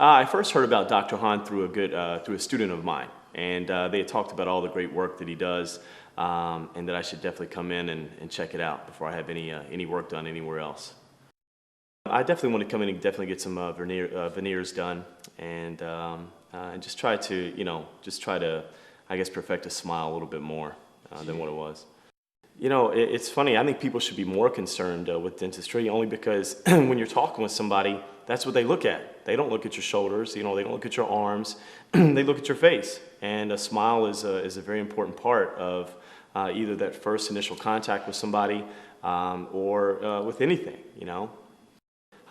I first heard about Dr. Hahn through through a student of mine, and they had talked about all the great work that he does, and that I should definitely come in and check it out before I have any work done anywhere else. I definitely want to come in and definitely get some veneers done, and just try to, I guess, perfect a smile a little bit more than what it was. It's funny. I think people should be more concerned with dentistry only because when you're talking with somebody, that's what they look at. They don't look at your shoulders, they don't look at your arms, they look at your face. And a smile is a very important part of either that first initial contact with somebody or with anything.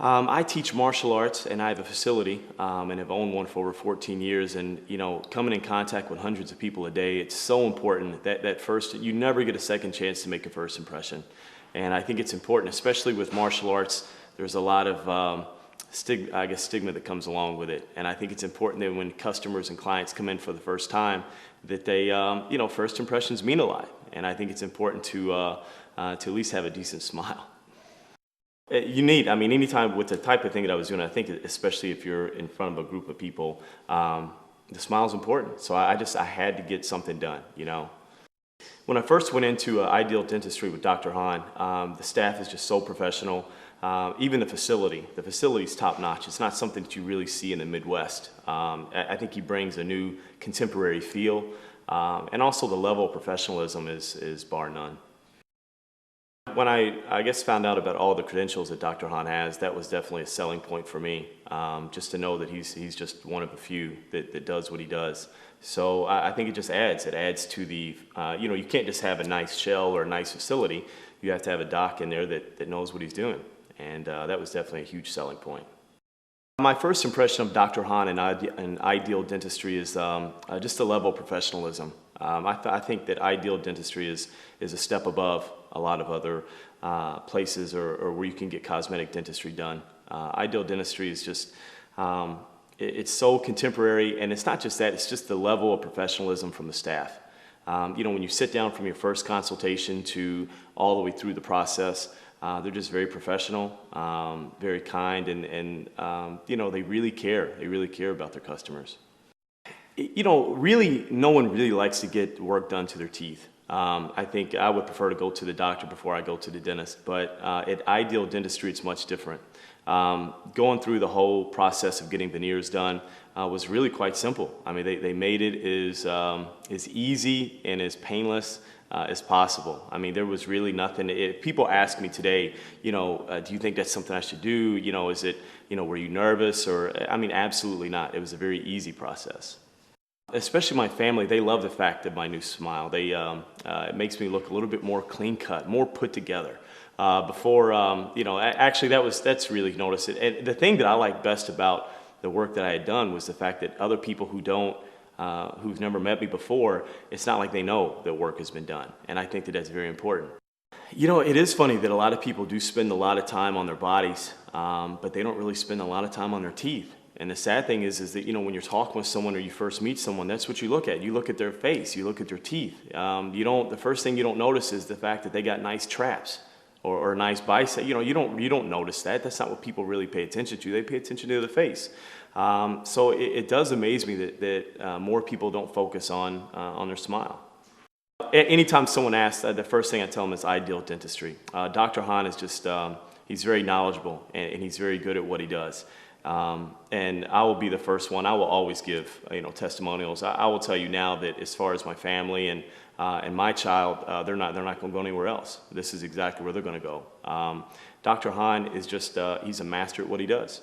I teach martial arts, and I have a facility and have owned one for over 14 years. And coming in contact with hundreds of people a day, it's so important that first, you never get a second chance to make a first impression. And I think it's important, especially with martial arts. There's a lot of stigma that comes along with it. And I think it's important that when customers and clients come in for the first time, that they, first impressions mean a lot. And I think it's important to at least have a decent smile. Anytime with the type of thing that I was doing, I think especially if you're in front of a group of people, the smile is important. So I had to get something done. When I first went into Ideal Dentistry with Dr. Hahn, the staff is just so professional. Even the facility's top notch. It's not something that you really see in the Midwest. I think he brings a new contemporary feel, and also the level of professionalism is bar none. When I guess found out about all the credentials that Dr. Hahn has, that was definitely a selling point for me, just to know that he's just one of a few that does what he does. So I think it adds to the, you can't just have a nice shell or a nice facility. You have to have a doc in there that knows what he's doing, and that was definitely a huge selling point. My first impression of Dr. Hahn and Ideal Dentistry is just the level of professionalism. I think that Ideal Dentistry is a step above a lot of other places or where you can get cosmetic dentistry done. Ideal Dentistry is just, it's so contemporary, and it's not just that, it's just the level of professionalism from the staff. When you sit down from your first consultation to all the way through the process, they're just very professional, very kind, and they really care. They really care about their customers. Really, no one really likes to get work done to their teeth. I think I would prefer to go to the doctor before I go to the dentist, but at Ideal Dentistry, it's much different. Going through the whole process of getting veneers done was really quite simple. They made it as easy and as painless as possible. There was really nothing. If people ask me today, do you think that's something I should do? Is it, were you nervous? Or, absolutely not. It was a very easy process. Especially my family, they love the fact of my new smile. It makes me look a little bit more clean cut, more put together. Before, actually that's really noticed it. And the thing that I like best about the work that I had done was the fact that other people who've never met me before, it's not like they know that work has been done. And I think that that's very important. It is funny that a lot of people do spend a lot of time on their bodies, but they don't really spend a lot of time on their teeth. And the sad thing is that, when you're talking with someone or you first meet someone, that's what you look at. You look at their face, you look at their teeth. The first thing you don't notice is the fact that they got nice traps or nice bicep. You don't notice that. That's not what people really pay attention to. They pay attention to the face. So it does amaze me that more people don't focus on their smile. Anytime someone asks, the first thing I tell them is Ideal Dentistry. Dr. Hahn is just, he's very knowledgeable, and he's very good at what he does. And I will be the first one. I will always give testimonials. I will tell you now that as far as my family and my child, they're not going to go anywhere else. This is exactly where they're going to go. Dr. Hahn is just he's a master at what he does.